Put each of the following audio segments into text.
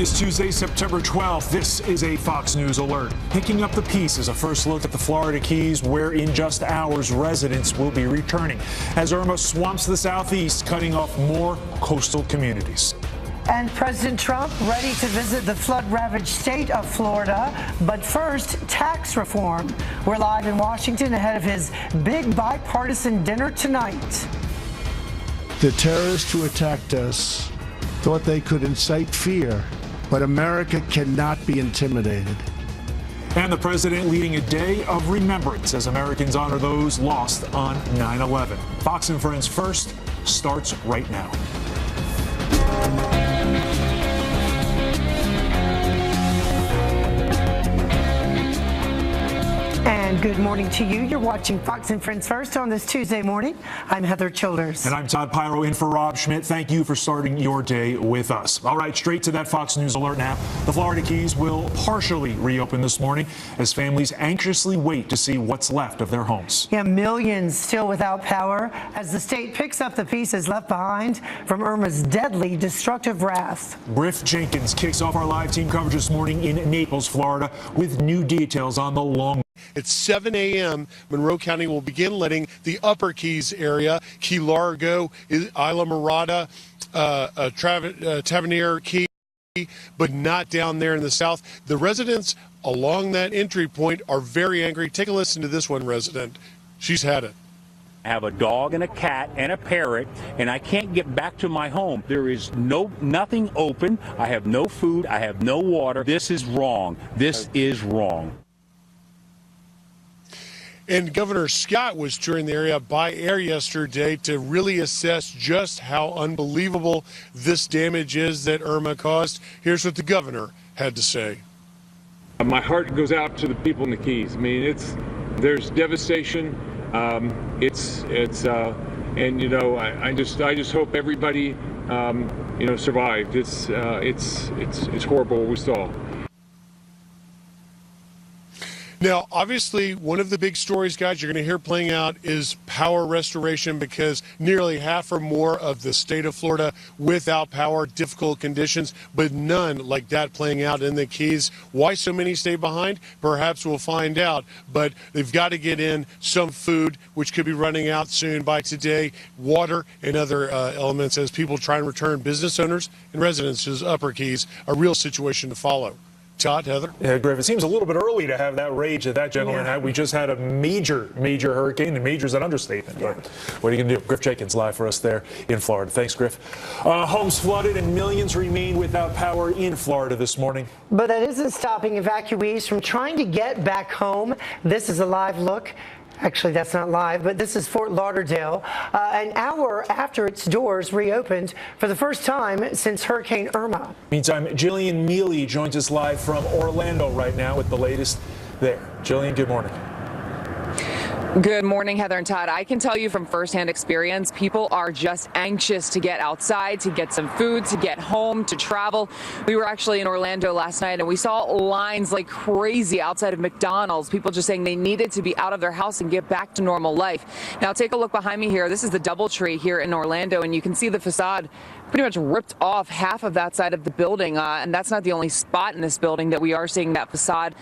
is Tuesday, September 12th. This is a Fox News alert. Picking up the pieces, a first look at the Florida Keys, where in just hours residents will be returning as Irma swamps the southeast, cutting off more coastal communities. And President Trump ready to visit the flood-ravaged state of Florida. But first, tax reform. We're live in Washington ahead of his big bipartisan dinner tonight. The terrorists who attacked us thought they could incite fear, but America cannot be intimidated. And the president leading a day of remembrance as Americans honor those lost on 9/11. Fox and Friends First starts right now. And good morning to you. You're watching Fox and Friends First on this Tuesday morning. I'm Heather Childers. And I'm Todd Pyro in for Rob Schmidt. Thank you for starting your day with us. All right, straight to that Fox News alert now. The Florida Keys will partially reopen this morning as families anxiously wait to see what's left of their homes. Yeah, millions still without power as the state picks up the pieces left behind from Irma's deadly, destructive wrath. Griff Jenkins kicks off our live team coverage this morning in Naples, Florida, with new details on the long. At 7 a.m., Monroe County will begin letting the Upper Keys area, Key Largo, Isla Mirada, Tavernier Key, but not down there in the south. The residents along that entry point are very angry. Take a listen to this one resident. She's had it. I have a dog and a cat and a parrot, and I can't get back to my home. There is nothing open. I have no food. I have no water. This is wrong. This is wrong. And Governor Scott was touring the area by air yesterday to really assess just how unbelievable this damage is that Irma caused. Here's what the governor had to say. My heart goes out to the people in the Keys. I mean, there's devastation. And you know, I just hope everybody survived. It's horrible what we saw. Now, obviously, one of the big stories, guys, you're going to hear playing out is power restoration, because nearly half or more of the state of Florida without power, difficult conditions, but none like that playing out in the Keys. Why so many stay behind? Perhaps we'll find out, but they've got to get in some food, which could be running out soon by today, water and other elements as people try and return. Business owners and residents to Upper Keys, a real situation to follow. Todd, Heather? Yeah, Griff, it seems a little bit early to have that rage that gentleman had. We just had a major hurricane, and major is an understatement. Yeah. But what are you going to do? Griff Jenkins live for us there in Florida. Thanks, Griff. Homes flooded and millions remain without power in Florida this morning. But that isn't stopping evacuees from trying to get back home. This is a live look. Actually, that's not live, but this is Fort Lauderdale, an hour after its doors reopened for the first time since Hurricane Irma. Meantime, Jillian Mealy joins us live from Orlando right now with the latest there. Jillian, good morning. Good morning, Heather and Todd. I can tell you from firsthand experience, people are just anxious to get outside, to get some food, to get home, to travel. We were actually in Orlando last night, and we saw lines like crazy outside of McDonald's, people just saying they needed to be out of their house and get back to normal life. Now, take a look behind me here. This is the DoubleTree here in Orlando, and you can see the facade pretty much ripped off half of that side of the building, and that's not the only spot in this building that we are seeing that facade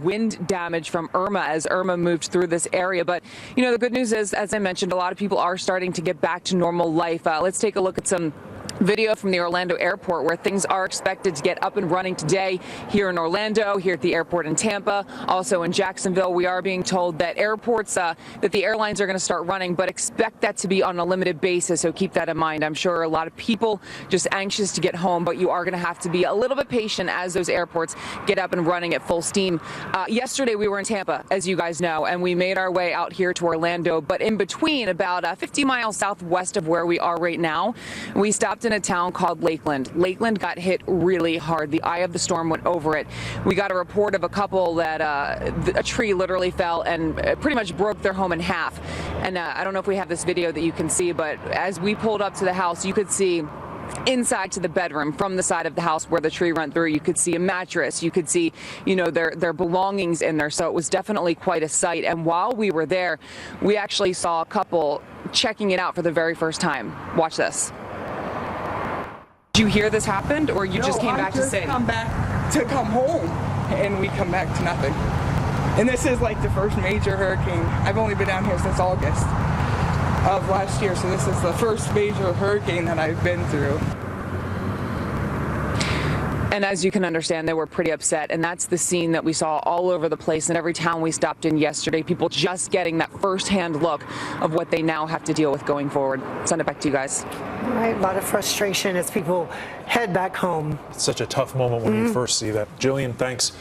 wind damage from Irma as Irma moved through this area. But, you know, the good news is, as I mentioned, a lot of people are starting to get back to normal life. Let's take a look at some video from the Orlando airport, where things are expected to get up and running today here in Orlando, here at the airport in Tampa, also in Jacksonville. We are being told that that the airlines are going to start running, but expect that to be on a limited basis, so keep that in mind. I'm sure a lot of people just anxious to get home, but you are going to have to be a little bit patient as those airports get up and running at full steam. Yesterday we were in Tampa, as you guys know, and we made our way out here to Orlando, but in between, about 50 miles southwest of where we are right now, we stopped in a town called Lakeland. Lakeland got hit really hard. The eye of the storm went over it. We got a report of a couple that a tree literally fell and pretty much broke their home in half. And I don't know if we have this video that you can see, but as we pulled up to the house, you could see inside to the bedroom from the side of the house where the tree went through. You could see a mattress. You could see, you know, their belongings in there. So it was definitely quite a sight. And while we were there, we actually saw a couple checking it out for the very first time. Watch this. Did you hear this happened, or you just came back to say? Come back to come home, and we come back to nothing. And this is like the first major hurricane. I've only been down here since August of last year, so this is the first major hurricane that I've been through. And as you can understand, they were pretty upset, and that's the scene that we saw all over the place in every town we stopped in yesterday. People just getting that firsthand look of what they now have to deal with going forward. Send it back to you guys. All right, a lot of frustration as people head back home. It's such a tough moment when you first see that. Jillian, thanks.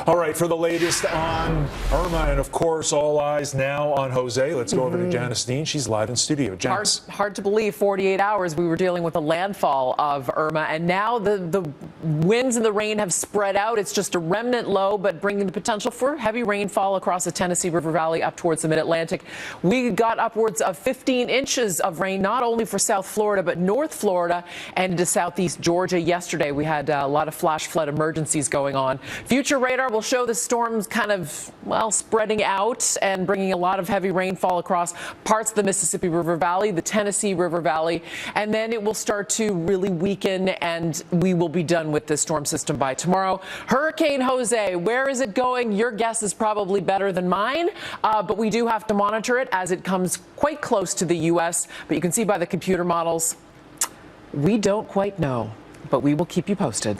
All right, for the latest on Irma, and of course, all eyes now on Jose. Let's go over to Janice Dean. She's live in studio. Janice. Hard to believe, 48 hours we were dealing with the landfall of Irma, and now the winds and the rain have spread out. It's just a remnant low, but bringing the potential for heavy rainfall across the Tennessee River Valley up towards the mid-Atlantic. We got upwards of 15 inches of rain, not only for South Florida, but North Florida and into southeast Georgia. Yesterday, we had a lot of flash flood emergencies going on. Future radar will show the storms kind of, well, spreading out and bringing a lot of heavy rainfall across parts of the Mississippi River Valley, the Tennessee River Valley, and then it will start to really weaken, and we will be done with this storm system by tomorrow. Hurricane Jose, where is it going? Your guess is probably better than mine, but we do have to monitor it as it comes quite close to the U.S., but you can see by the computer models, we don't quite know, but we will keep you posted.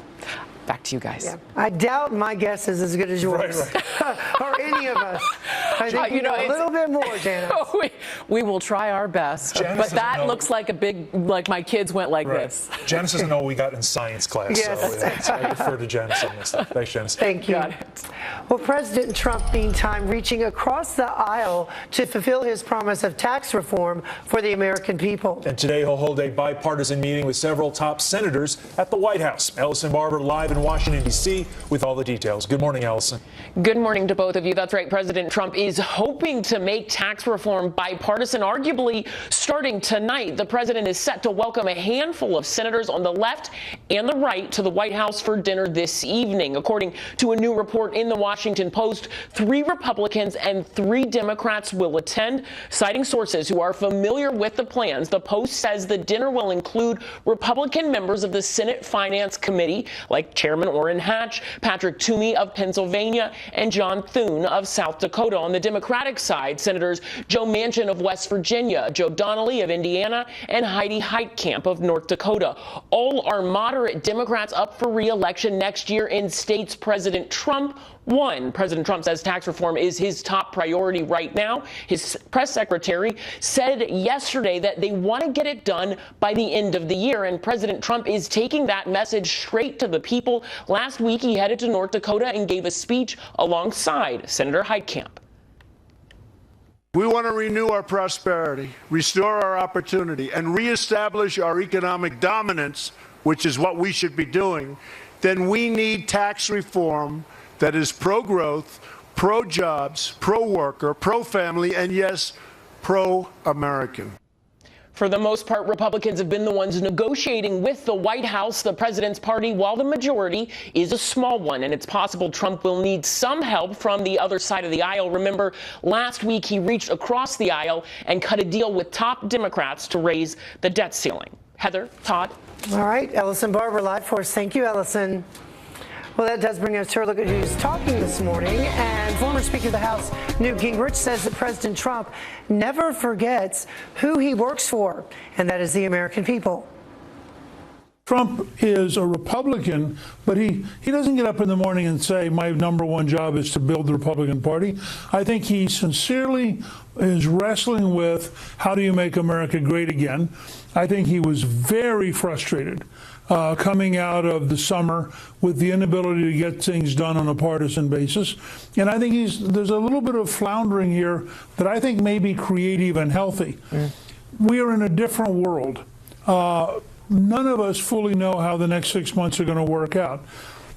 Back to you guys. Yeah. I doubt my guess is as good as yours, Right. or any of us. I think you know a little bit more, Janice. We will try our best, Janice but that looks like a big, like my kids went like this. Janice doesn't know what we got in science class, Yes. so I refer to Janice on this. Thanks, Janice. Thank you. Got it. Well, President Trump, meantime, reaching across the aisle to fulfill his promise of tax reform for the American people. And today he'll hold a bipartisan meeting with several top senators at the White House. Ellison Barber live in Washington, D.C. with all the details. Good morning, Ellison. Good morning to both of you. That's right. President Trump is hoping to make tax reform bipartisan, arguably starting tonight. The president is set to welcome a handful of senators on the left and the right to the White House for dinner this evening. According to a new report in the Washington Post, 3 Republicans and 3 Democrats will attend. Citing sources who are familiar with the plans, the Post says the dinner will include Republican members of the Senate Finance Committee, like Chairman Orrin Hatch, Patrick Toomey of Pennsylvania, and John Thune of South Dakota. On the Democratic side, Senators Joe Manchin of West Virginia, Joe Donnelly of Indiana, and Heidi Heitkamp of North Dakota. All are moderate Democrats up for re-election next year in states President Trump won. President Trump says tax reform is his top priority right now. His press secretary said yesterday that they want to get it done by the end of the year, and President Trump is taking that message straight to the people. Last week, he headed to North Dakota and gave a speech alongside Senator Heitkamp. We want to renew our prosperity, restore our opportunity, and reestablish our economic dominance, which is what we should be doing. Then we need tax reform that is pro-growth, pro-jobs, pro-worker, pro-family, and yes, pro-American. For the most part, Republicans have been the ones negotiating with the White House, the president's party, while the majority is a small one, and it's possible Trump will need some help from the other side of the aisle. Remember, last week he reached across the aisle and cut a deal with top Democrats to raise the debt ceiling. Heather, Todd. All right, Ellison Barber live for us. Thank you, Ellison. Well, that does bring us to our look at who's talking this morning. And former Speaker of the House, Newt Gingrich, says that President Trump never forgets who he works for, and that is the American people. Trump is a Republican, but he doesn't get up in the morning and say, my number one job is to build the Republican Party. I think he sincerely is wrestling with how do you make America great again. I think he was very frustrated coming out of the summer with the inability to get things done on a partisan basis. And I think there's a little bit of floundering here that I think may be creative and healthy. We are in a different world. None of us fully know how the next 6 months are going to work out.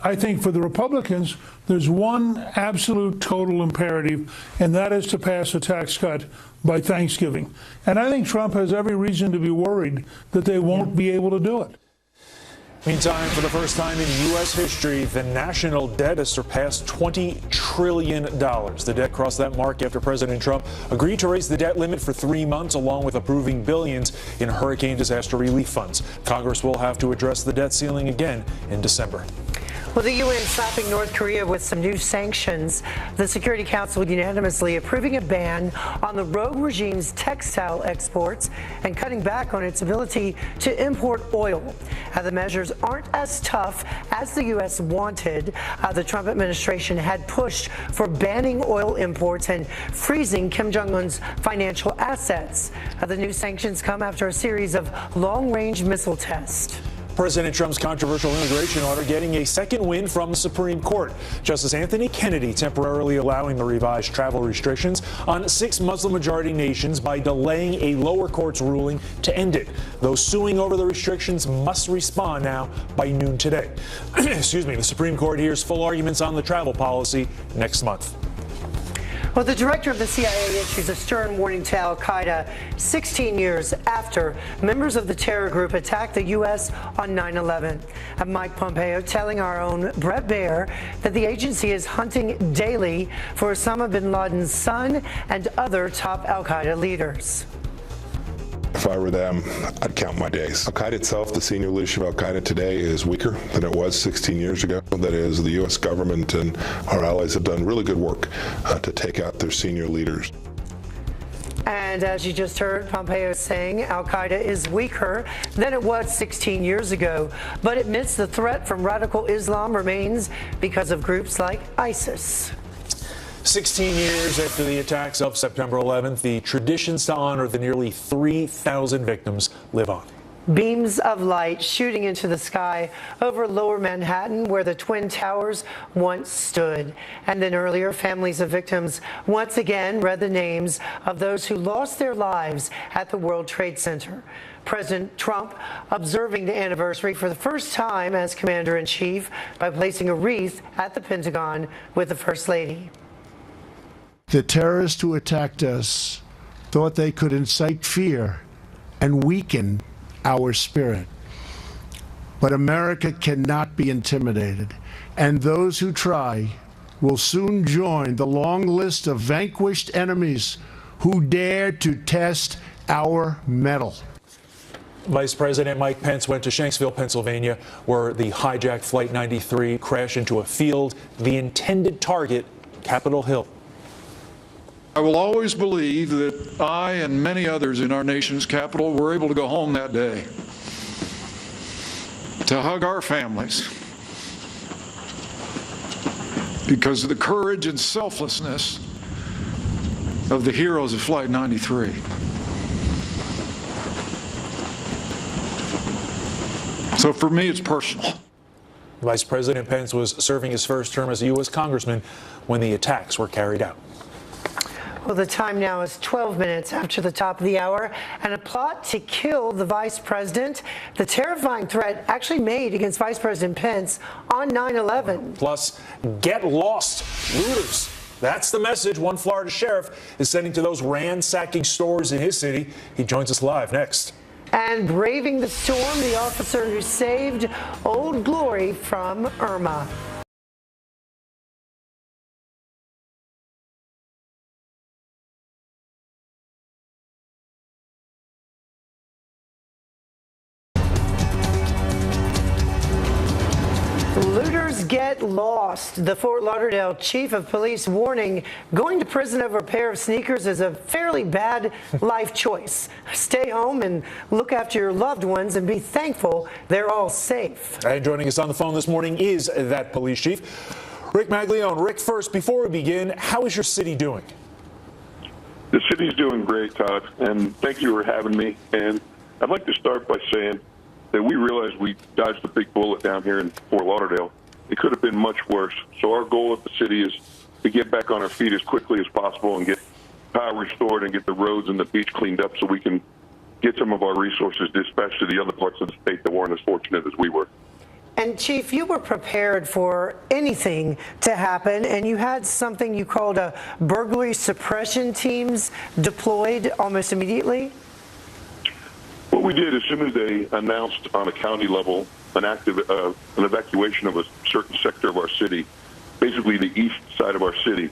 I think for the Republicans, there's one absolute total imperative, and that is to pass a tax cut by Thanksgiving. And I think Trump has every reason to be worried that they won't be able to do it. Meantime, for the first time in U.S. history, the national debt has surpassed $20 trillion. The debt crossed that mark after President Trump agreed to raise the debt limit for 3 months, along with approving billions in hurricane disaster relief funds. Congress will have to address the debt ceiling again in December. Well, the UN slapping North Korea with some new sanctions. The Security Council unanimously approving a ban on the rogue regime's textile exports and cutting back on its ability to import oil. The measures aren't as tough as the U.S. wanted. The Trump administration had pushed for banning oil imports and freezing Kim Jong-un's financial assets. The new sanctions come after a series of long-range missile tests. President Trump's controversial immigration order getting a second win from the Supreme Court. Justice Anthony Kennedy temporarily allowing the revised travel restrictions on 6 Muslim-majority nations by delaying a lower court's ruling to end it. Those suing over the restrictions must respond now by noon today. Excuse me. The Supreme Court hears full arguments on the travel policy next month. Well, the director of the CIA issues a stern warning to al-Qaeda 16 years after members of the terror group attacked the U.S. on 9/11. Mike Pompeo telling our own Brett Baier that the agency is hunting daily for Osama bin Laden's son and other top al-Qaeda leaders. If I were them, I'd count my days. Al-Qaeda itself, the senior leadership of Al-Qaeda today is weaker than it was 16 years ago. That is, the U.S. government and our allies have done really good work to take out their senior leaders. And as you just heard, Pompeo saying Al-Qaeda is weaker than it was 16 years ago, but admits the threat from radical Islam remains because of groups like ISIS. 16 years after the attacks of September 11th, the traditions to honor the nearly 3,000 victims live on. Beams of light shooting into the sky over lower Manhattan, where the Twin Towers once stood. And then earlier, families of victims once again read the names of those who lost their lives at the World Trade Center. President Trump observing the anniversary for the first time as commander-in-chief by placing a wreath at the Pentagon with the First Lady. The terrorists who attacked us thought they could incite fear and weaken our spirit. But America cannot be intimidated, and those who try will soon join the long list of vanquished enemies who dare to test our mettle. Vice President Mike Pence went to Shanksville, Pennsylvania, where the hijacked Flight 93 crashed into a field, the intended target, Capitol Hill. I will always believe that I and many others in our nation's capital were able to go home that day, to hug our families, because of the courage and selflessness of the heroes of Flight 93. So for me, it's personal. Vice President Pence was serving his first term as a U.S. congressman when the attacks were carried out. Well, the time now is 12 minutes after the top of the hour, and a plot to kill the vice president. The terrifying threat actually made against Vice President Pence on 9/11. Plus, get lost, looters. That's the message one Florida sheriff is sending to those ransacking stores in his city. He joins us live next. And braving the storm, the officer who saved Old Glory from Irma. Looters get lost. The Fort Lauderdale chief of police warning going to prison over a pair of sneakers is a fairly bad life choice. Stay home and look after your loved ones and be thankful they're all safe. And joining us on the phone this morning is that police chief, Rick Maglione. Rick, first, before we begin, how is your city doing? The city's doing great, Todd, and thank you for having me. And I'd like to start by saying that we realize we dodged a big bullet down here in Fort Lauderdale. It could have been much worse. So our goal at the city is to get back on our feet as quickly as possible and get power restored and get the roads and the beach cleaned up so we can get some of our resources dispatched to the other parts of the state that weren't as fortunate as we were. And Chief, you were prepared for anything to happen, and you had something you called a burglary suppression teams deployed almost immediately? What we did, as soon as they announced on a county level an evacuation of a certain sector of our city, basically the east side of our city,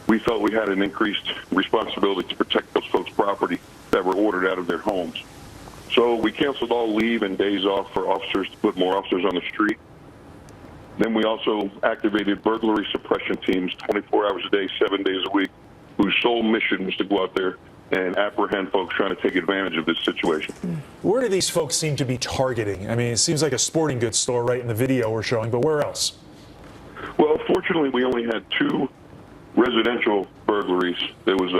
we felt we had an increased responsibility to protect those folks' property that were ordered out of their homes. So we canceled all leave and days off for officers to put more officers on the street. Then we also activated burglary suppression teams 24 hours a day, 7 days a week, whose sole mission was to go out there and apprehend folks trying to take advantage of this situation. Where do these folks seem to be targeting? I mean, it seems like a sporting goods store right in the video we're showing, but where else? Well, fortunately, we only had 2 residential burglaries. There was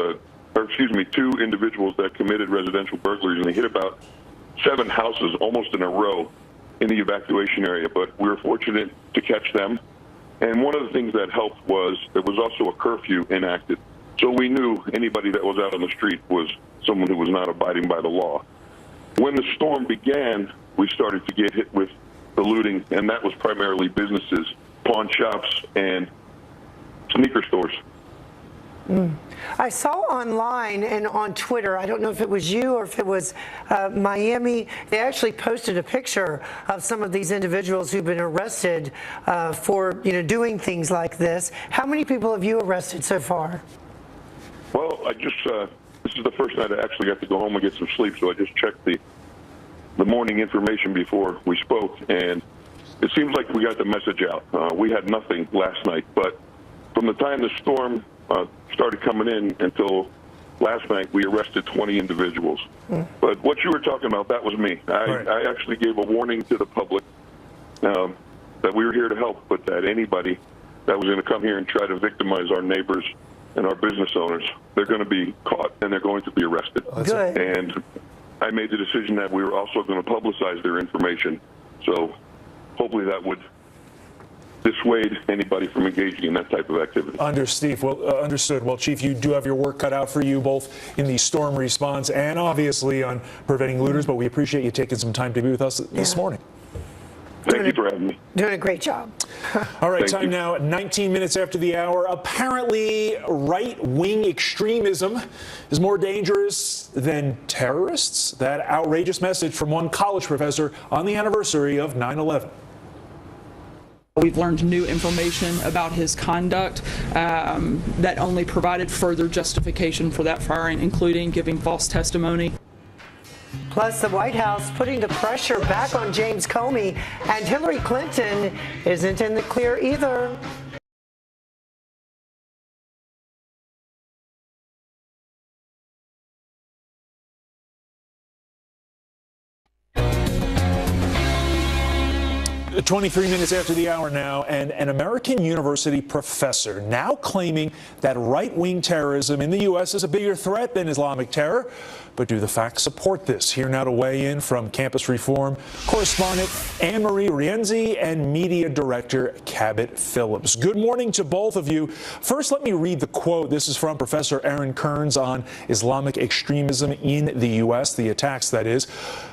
two individuals that committed residential burglaries, and they hit about 7 houses almost in a row in the evacuation area, but we were fortunate to catch them. And one of the things that helped was there was also a curfew enacted. So we knew anybody that was out on the street was someone who was not abiding by the law. When the storm began, we started to get hit with the looting, and that was primarily businesses, pawn shops, and sneaker stores. I saw online and on Twitter, I don't know if it was you or if it was Miami, they actually posted a picture of some of these individuals who've been arrested for doing things like this. How many people have you arrested so far? Well, this is the first night I actually got to go home and get some sleep, so I just checked the morning information before we spoke, and it seems like we got the message out. We had nothing last night, but from the time the storm started coming in until last night, we arrested 20 individuals. But what you were talking about, that was me. I actually gave a warning to the public that we were here to help, but that anybody that was going to come here and try to victimize our neighbors and our business owners, they're going to be caught and they're going to be arrested. Good. And I made the decision that we were also going to publicize their information. So hopefully that would dissuade anybody from engaging in that type of activity. Understood. Well, Chief, you do have your work cut out for you, both in the storm response and obviously on preventing looters, but we appreciate you taking some time to be with us this morning. Thank you for having me. Doing a great job. All right, Thank time you. now, 19 minutes after the hour. Apparently, right-wing extremism is more dangerous than terrorists. That outrageous message from one college professor on the anniversary of 9/11. We've learned new information about his conduct that only provided further justification for that firing, including giving false testimony. Plus, the White House putting the pressure back on James Comey, and Hillary Clinton isn't in the clear either. At 23 minutes after the hour now, and an American university professor now claiming that right-wing terrorism in the U.S. is a bigger threat than Islamic terror. But do the facts support this? Here now to weigh in from Campus Reform correspondent Anne-Marie Rienzi and media director Cabot Phillips. Good morning to both of you. First, let me read the quote. This is from Professor Aaron Kearns on Islamic extremism in the U.S., the attacks, that is.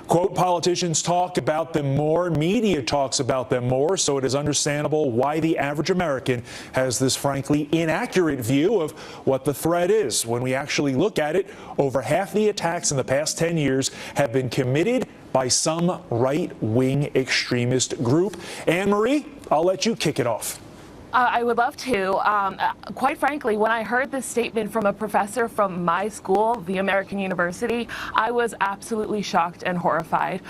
Quote, politicians talk about them more, media talks about them more, so it is understandable why the average American has this frankly inaccurate view of what the threat is. When we actually look at it, over half the attacks in the past 10 years have been committed by some right-wing extremist group. Anne-Marie, I'll let you kick it off. I would love to. Quite frankly, when I heard this statement from a professor from my school, the American University, I was absolutely shocked and horrified.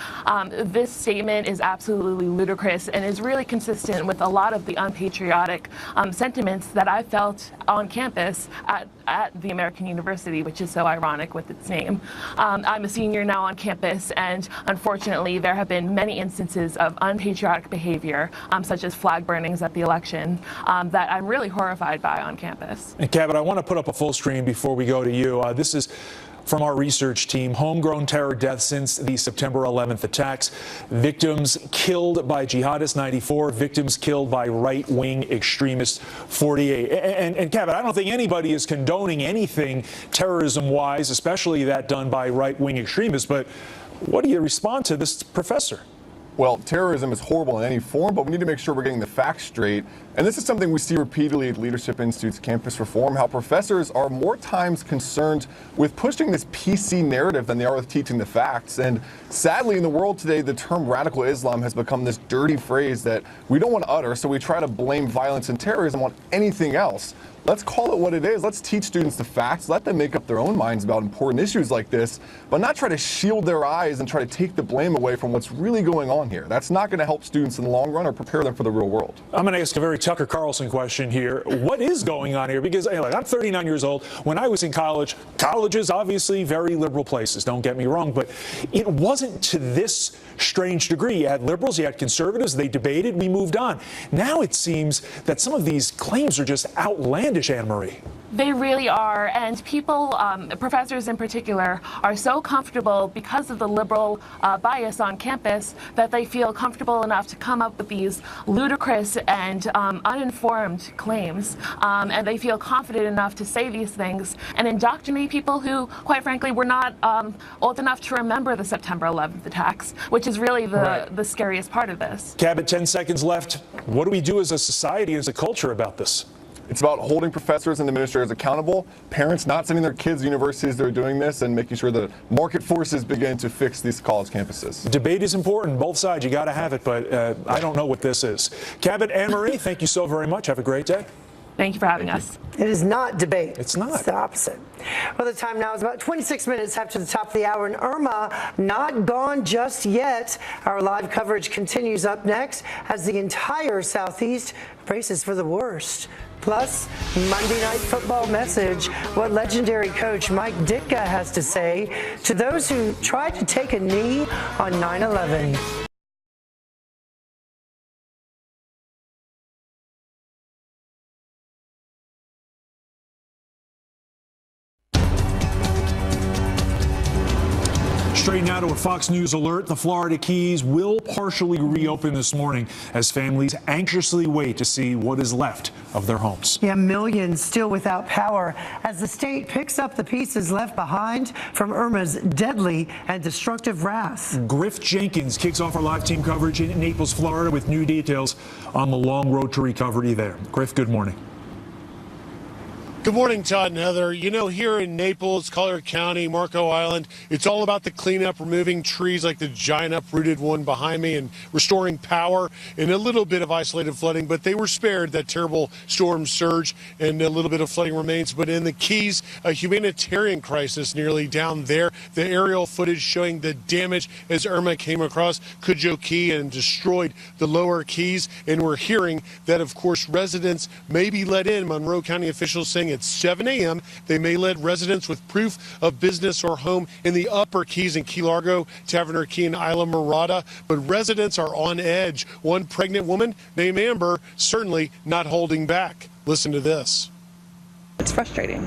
This statement is absolutely ludicrous and is really consistent with a lot of the unpatriotic sentiments that I felt on campus at the American University, which is so ironic with its name. I'm a senior now on campus, and unfortunately, there have been many instances of unpatriotic behavior, such as flag burnings at the election, that I'm really horrified by on campus. And Cabot, I want to put up a full screen before we go to you. This is from our research team. Homegrown terror deaths since the September 11th attacks. Victims killed by jihadists, 94. Victims killed by right-wing extremists, 48. And Cabot, I don't think anybody is condoning anything terrorism-wise, especially that done by right-wing extremists. But what do you respond to this professor? Well, terrorism is horrible in any form, but we need to make sure we're getting the facts straight. And this is something we see repeatedly at Leadership Institute's campus reform, how professors are more times concerned with pushing this PC narrative than they are with teaching the facts. And sadly, in the world today, the term radical Islam has become this dirty phrase that we don't want to utter, so we try to blame violence and terrorism on anything else. Let's call it what it is. Let's teach students the facts. Let them make up their own minds about important issues like this, but not try to shield their eyes and try to take the blame away from what's really going on here. That's not going to help students in the long run or prepare them for the real world. I'm going to ask a very Tucker Carlson question here. What is going on here? Because I'm 39 years old. When I was in college, colleges obviously very liberal places, don't get me wrong, but it wasn't to this strange degree. You had liberals, you had conservatives, they debated, we moved on. Now it seems that some of these claims are just outlandish, Anne-Marie. They really are, and people, professors in particular, are so comfortable because of the liberal bias on campus that they feel comfortable enough to come up with these ludicrous and uninformed claims, and they feel confident enough to say these things and indoctrinate people who, quite frankly, were not old enough to remember the September 11th attacks, which is really the scariest part of this. Cabot, 10 seconds left. What do we do as a society, as a culture about this? It's about holding professors and administrators accountable, parents not sending their kids to universities that are doing this, and making sure that market forces begin to fix these college campuses. Debate is important. Both sides, you got to have it, but I don't know what this is. Cabot, Anne-Marie, thank you so very much. Have a great day. Thank you for having us. It is not debate. It's not. It's the opposite. Well, the time now is about 26 minutes after the top of the hour, and Irma not gone just yet. Our live coverage continues up next as the entire Southeast braces for the worst. Plus, Monday Night Football message, what legendary coach Mike Ditka has to say to those who tried to take a knee on 9/11. Straight now to a Fox News alert. The Florida Keys will partially reopen this morning as families anxiously wait to see what is left of their homes. Yeah, millions still without power as the state picks up the pieces left behind from Irma's deadly and destructive wrath. Griff Jenkins kicks off our live team coverage in Naples, Florida, with new details on the long road to recovery there. Griff, good morning. Good morning, Todd and Heather. You know, here in Naples, Collier County, Marco Island, it's all about the cleanup, removing trees like the giant uprooted one behind me and restoring power and a little bit of isolated flooding, but they were spared that terrible storm surge and a little bit of flooding remains. But in the Keys, a humanitarian crisis nearly down there. The aerial footage showing the damage as Irma came across Cudjoe Key and destroyed the lower Keys. And we're hearing that, of course, residents may be let in. Monroe County officials saying at 7 a.m. they may let residents with proof of business or home in the upper Keys in Key Largo, Taverner Key, and Isla Mirada. But residents are on edge. One pregnant woman named Amber certainly not holding back. Listen to this. It's frustrating.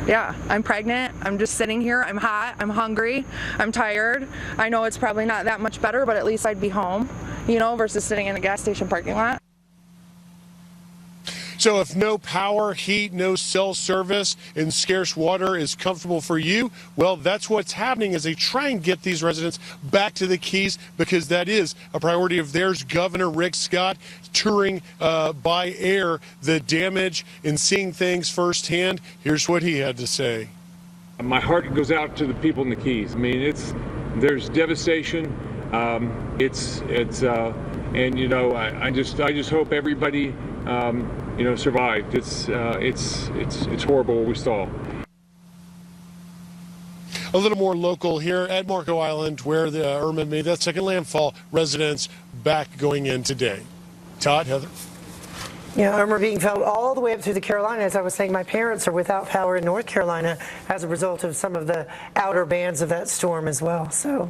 Yeah, I'm pregnant. I'm just sitting here. I'm hot. I'm hungry. I'm tired. I know it's probably not that much better, but at least I'd be home, you know, versus sitting in a gas station parking lot. So if no power, heat, no cell service, and scarce water is comfortable for you, well, that's what's happening as they try and get these residents back to the Keys, because that is a priority of theirs. Governor Rick Scott touring by air the damage and seeing things firsthand. Here's what he had to say. My heart goes out to the people in the Keys. I mean, there's devastation. And you know, I just hope everybody you know, survived. It's horrible what we saw. A little more local here at Marco Island, where the Irma made that second landfall. Residents back going in today. Todd, Heather. Yeah, Irma being felt all the way up through the Carolinas. As I was saying, my parents are without power in North Carolina as a result of some of the outer bands of that storm as well. So.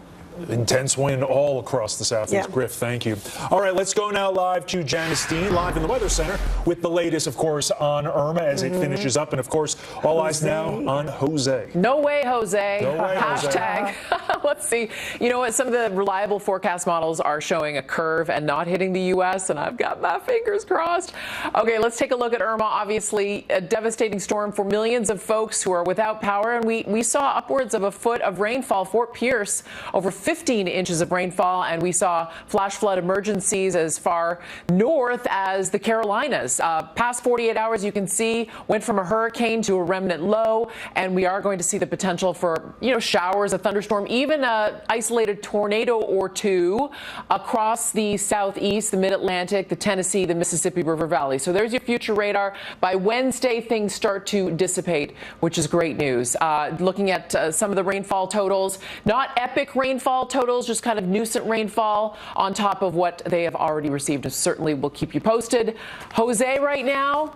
Intense wind all across the Southeast. Yeah. Griff, thank you. All right, let's go now live to Janice Dean, live in the Weather Center, with the latest, of course, on Irma as it finishes up. And, of course, all eyes now on Jose. No way, Jose. No way, Hashtag. Let's see. You know what? Some of the reliable forecast models are showing a curve and not hitting the U.S., and I've got my fingers crossed. Okay, let's take a look at Irma. Obviously, a devastating storm for millions of folks who are without power, and we saw upwards of a foot of rainfall. Fort Pierce, over 15 inches of rainfall, and we saw flash flood emergencies as far north as the Carolinas. Past 48 hours, you can see, went from a hurricane to a remnant low, and we are going to see the potential for, showers, a thunderstorm, even an isolated tornado or two across the southeast, the mid-Atlantic, the Tennessee, the Mississippi River Valley. So there's your future radar. By Wednesday, things start to dissipate, which is great news. Looking at some of the rainfall totals, not epic rainfall totals, just kind of nuisance rainfall on top of what they have already received. Certainly will keep you posted. Jose, right now,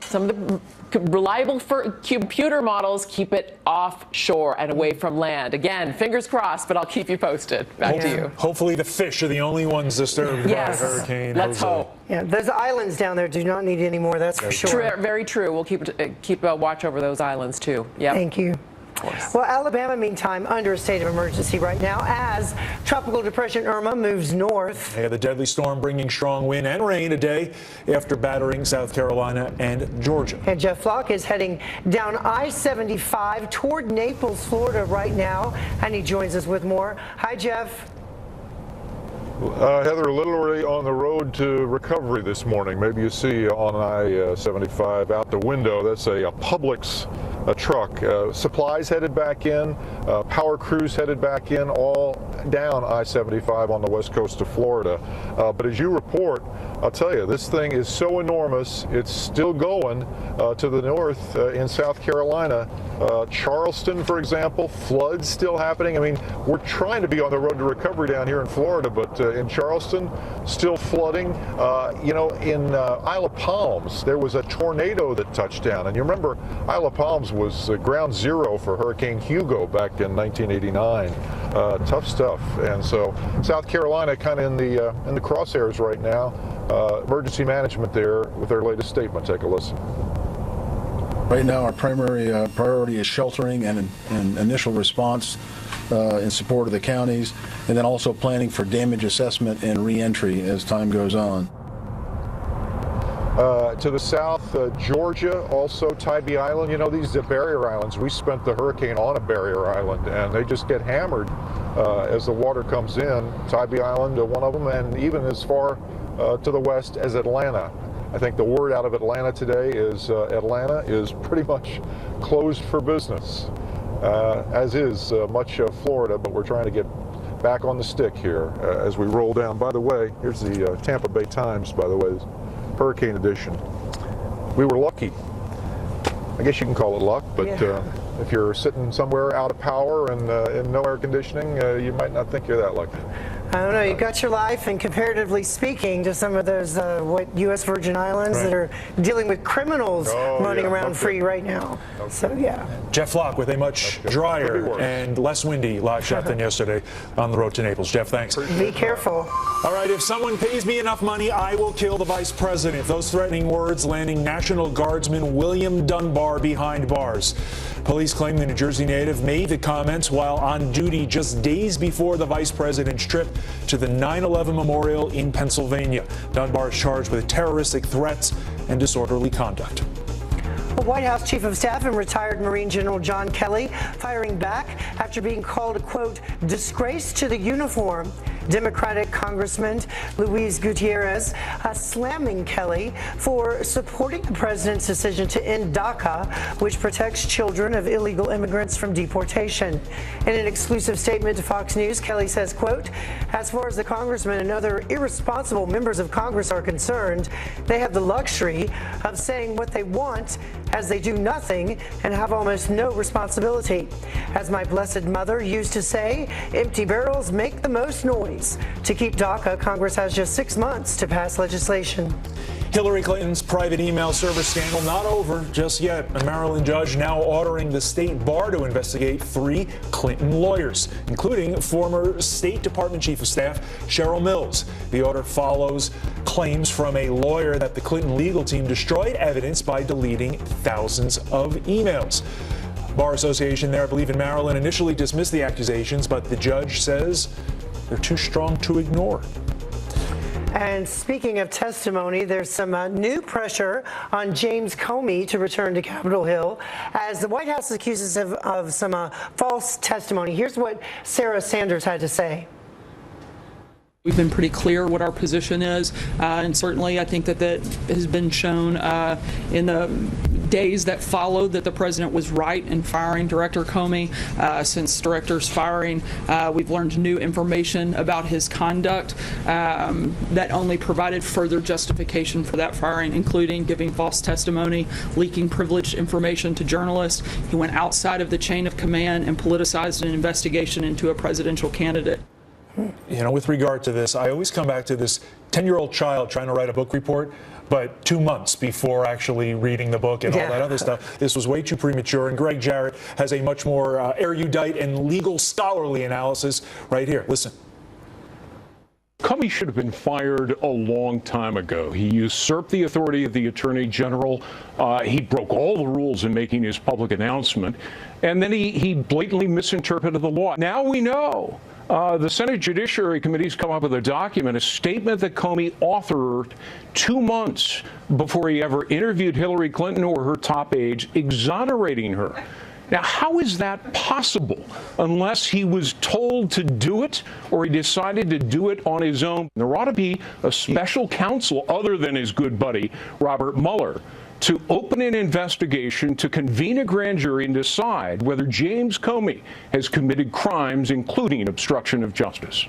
some of the reliable computer models keep it offshore and away from land. Again, fingers crossed, but I'll keep you posted. Back to you. Hopefully the fish are the only ones disturbed by the hurricane. Let's hope. Yeah, those islands down there do not need any more, that's for sure. Very true. We'll keep a watch over those islands, too. Yep. Thank you. Well, Alabama, meantime, under a state of emergency right now as Tropical Depression Irma moves north. Yeah, the deadly storm bringing strong wind and rain a day after battering South Carolina and Georgia. And Jeff Flock is heading down I-75 toward Naples, Florida right now, and he joins us with more. Hi, Jeff. Heather, literally on the road to recovery this morning. Maybe you see on I-75 out the window, that's a Publix truck. Supplies headed back in, power crews headed back in, all down I-75 on the west coast of Florida. But as you report, I'll tell you, this thing is so enormous, it's still going to the north in South Carolina. Charleston, for example, floods still happening. I mean, we're trying to be on the road to recovery down here in Florida, but in Charleston, still flooding. In Isle of Palms, there was a tornado that touched down. And you remember, Isle of Palms was ground zero for Hurricane Hugo back in 1989. Tough stuff. And so South Carolina kind of in the crosshairs right now. Emergency management there with their latest statement. Take a listen. Right now, our primary priority is sheltering and initial response in support of the counties, and then also planning for damage assessment and re-entry as time goes on. To the south, Georgia, also Tybee Island. You know, these barrier islands, we spent the hurricane on a barrier island, and they just get hammered as the water comes in. Tybee Island, one of them, and even as far to the west as Atlanta. I think the word out of Atlanta today is Atlanta is pretty much closed for business, as is much of Florida, but we're trying to get back on the stick here as we roll down. By the way, here's the Tampa Bay Times, by the way, Hurricane Edition. We were lucky. I guess you can call it luck, but if you're sitting somewhere out of power and in no air conditioning, you might not think you're that lucky. I don't know. You got your life, and comparatively speaking to some of those U.S. Virgin Islands that are dealing with criminals running around free right now. So, yeah. Jeff Flock with a much drier and less windy live shot than yesterday on the road to Naples. Jeff, thanks. Be careful. All right, if someone pays me enough money, I will kill the vice president. Those threatening words landing National Guardsman William Dunbar behind bars. Police claim the New Jersey native made the comments while on duty just days before the vice president's trip to the 9/11 memorial in Pennsylvania. Dunbar is charged with terroristic threats and disorderly conduct. White House Chief of Staff and retired Marine General John Kelly firing back after being called a, quote, disgrace to the uniform. Democratic Congressman Luis Gutierrez slamming Kelly for supporting the president's decision to end DACA, which protects children of illegal immigrants from deportation. In an exclusive statement to Fox News, Kelly says, quote, as far as the congressman and other irresponsible members of Congress are concerned, they have the luxury of saying what they want as they do nothing and have almost no responsibility. As my blessed mother used to say, empty barrels make the most noise. To keep DACA, Congress has just 6 months to pass legislation. Hillary Clinton's private email service scandal not over just yet. A Maryland judge now ordering the state bar to investigate 3 Clinton lawyers, including former State Department Chief of Staff Cheryl Mills. The order follows claims from a lawyer that the Clinton legal team destroyed evidence by deleting thousands of emails. Bar Association there, I believe in Maryland, initially dismissed the accusations, but the judge says they're too strong to ignore. And speaking of testimony, there's some new pressure on James Comey to return to Capitol Hill as the White House accuses him of some false testimony. Here's what Sarah Sanders had to say. We've been pretty clear what our position is, and certainly I think that has been shown in the days that followed that the president was right in firing Director Comey. Since Director's firing, we've learned new information about his conduct that only provided further justification for that firing, including giving false testimony, leaking privileged information to journalists. He went outside of the chain of command and politicized an investigation into a presidential candidate. You know, with regard to this, I always come back to this 10-year-old child trying to write a book report, but 2 months before actually reading the book and all that other stuff. This was way too premature, and Greg Jarrett has a much more erudite and legal scholarly analysis right here. Listen. Comey should have been fired a long time ago. He usurped the authority of the Attorney General. He broke all the rules in making his public announcement, and then he blatantly misinterpreted the law. Now we know. The Senate Judiciary Committee's come up with a document, a statement that Comey authored 2 months before he ever interviewed Hillary Clinton or her top aides, exonerating her. Now, how is that possible unless he was told to do it or he decided to do it on his own? There ought to be a special counsel other than his good buddy, Robert Mueller, to open an investigation, to convene a grand jury and decide whether James Comey has committed crimes, including obstruction of justice.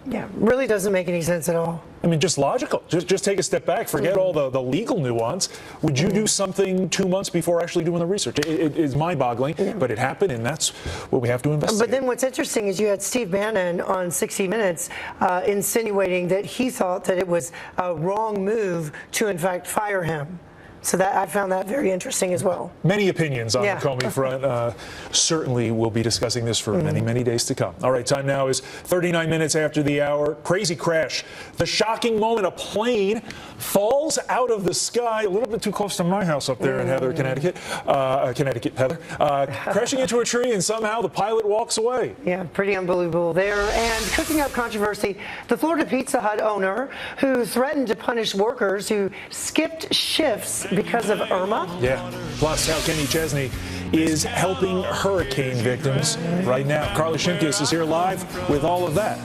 Yeah, really doesn't make any sense at all. I mean, just logical. Just take a step back. Forget all the legal nuance. Would you do something 2 months before actually doing the research? It is mind-boggling, but it happened, and that's what we have to investigate. But then what's interesting is you had Steve Bannon on 60 Minutes insinuating that he thought that it was a wrong move to, in fact, fire him. So that I found that very interesting as well. Many opinions on the Comey front. Certainly we'll be discussing this for many, many days to come. All right, time now is 39 minutes after the hour. Crazy crash. The shocking moment, a plane falls out of the sky a little bit too close to my house up there in Heather, Connecticut. Heather. Crashing into a tree, and somehow the pilot walks away. Yeah, pretty unbelievable there. And cooking up controversy, the Florida Pizza Hut owner who threatened to punish workers who skipped shifts because of Irma. Yeah. Plus, how Kenny Chesney is helping hurricane victims right now. Carly Shimkus is here live with all of that.